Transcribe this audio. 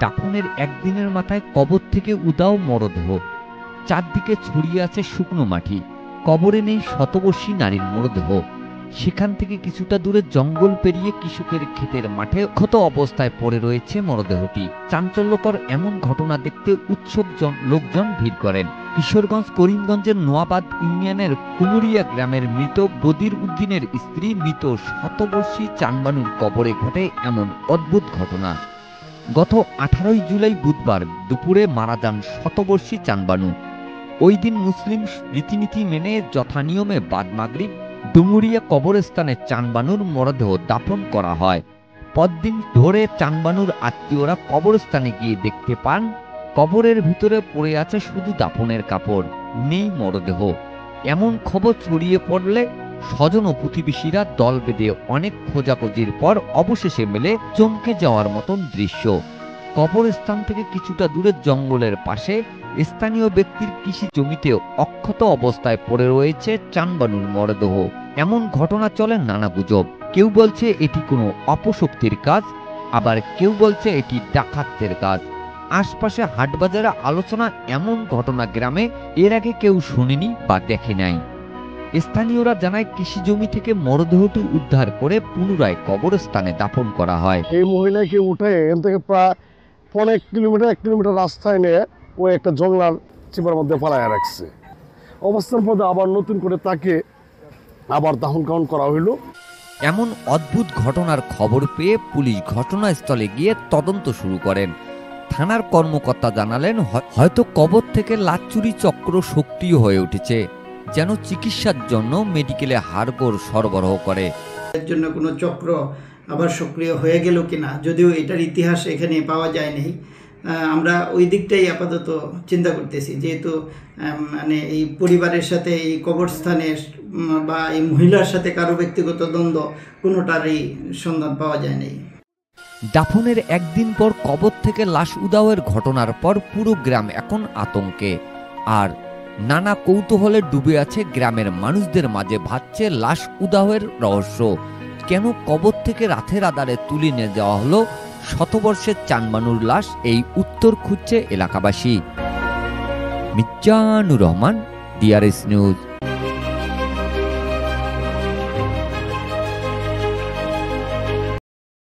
দাফনের একদিনের মাথায় কবর থেকে উদাও মরদেহ, চারদিকে ছড়িয়ে আছে শুকনো মাটি। কবরে নেই শতবর্ষী নারীর মরদেহ। সেখান থেকে কিছুটা দূরে জঙ্গল পেরিয়ে কৃষকের ক্ষেতের মাঠে ক্ষত অবস্থায় পড়ে রয়েছে মরদেহটি। চাঞ্চল্যকর এমন ঘটনা দেখতে উৎসুক লোকজন ভিড় করেন। কিশোরগঞ্জ করিমগঞ্জের নোয়াবাদ ইউনিয়নের কুমুরিয়া গ্রামের মৃত বদির উদ্দিনের স্ত্রী মৃত শতবর্ষী চানবানুর কবরে ঘটে এমন অদ্ভুত ঘটনা। গত 18 জুলাই বুধবার দুপুরে মারা যান শতবর্ষী চানবানু। ওই দিন মুসলিম রীতিনীতি মেনে যথানিয়মে বাদ মাগরিব ডুমুরিয়া কবরস্থানে চানবানুর মরদেহ দাফন করা হয়। পরদিন ধরে চানবানুর আত্মীয়রা কবরস্থানে গিয়ে দেখতে পান কবরের ভিতরে পড়ে আছে শুধু দাফনের কাপড়, নেই মরদেহ। এমন খবর ছড়িয়ে পড়লে স্বজন ও প্রতিবেশীরা দল বেঁধে অনেক খোঁজাখুঁজির পর অবশেষে মেলে চমকে যাওয়ার মতন দৃশ্য। কবরস্থান থেকে কিছুটা দূরে জঙ্গলের পাশে স্থানীয় ব্যক্তির কৃষি জমিতে অক্ষত অবস্থায় পড়ে রয়েছে চানবানুর মরদেহ। এমন ঘটনা চলে নানা গুজব। কেউ বলছে এটি কোনো অপশক্তির কাজ, আবার কেউ বলছে এটি ডাকাতদের কাজ। আশপাশে হাটবাজারে আলোচনা এমন ঘটনা গ্রামে এর আগে কেউ শুনেনি বা দেখে নাই। স্থানীয়রা জানায় কৃষি জমি থেকে মরদেহটি উদ্ধার করে পুনরায় কবরস্থানে দাফন করা হয়। এই মহিলাকে উঠে এখান থেকে প্রায় 1 কিলোমিটার রাস্তায় নিয়ে ওই একটা জঙ্গলার চিপার মধ্যে পালায় রাখছে। অবস্থার পথে আবার নতুন করে তাকে আবার দাফন কাফন করা হইল। এমন অদ্ভুত ঘটনার খবর পেয়ে পুলিশ ঘটনাস্থলে গিয়ে তদন্ত শুরু করেন। থানার কর্মকর্তা জানালেন, হয়তো কবর থেকে লাচুরি চক্র সক্রিয় হয়ে উঠেছে, যেন চিকিৎসার জন্য মেডিকেলে হাড়গোড় সরবরাহ করে। এর জন্য কোনো চক্র আবার সক্রিয় হয়ে গেল কিনা, যদিও এটার ইতিহাস এখানে পাওয়া যায়নি। আমরা ওই দিকটাই আপাতত চিন্তা করতেছি, যেহেতু মানে এই পরিবারের সাথে এই কবরস্থানের বা এই মহিলার সাথে কারো ব্যক্তিগত দ্বন্দ্ব কোনোটারই সন্ধান পাওয়া যায়নি। দাফনের একদিন পর কবর থেকে লাশ উধাওয়ের ঘটনার পর পুরো গ্রাম এখন আতঙ্কে আর নানা কৌতূহলে ডুবে আছে গ্রামের মানুষদের মাঝে। ভাবছে লাশ উধাওয়ের রহস্য। কেন কবর থেকে রাতের আধারে তুলে নিয়ে যাওয়া হলো শতবর্ষের চানবানুর লাশ? এই উত্তর খুঁজছে এলাকাবাসী। Mizanur Rahman, DRS news.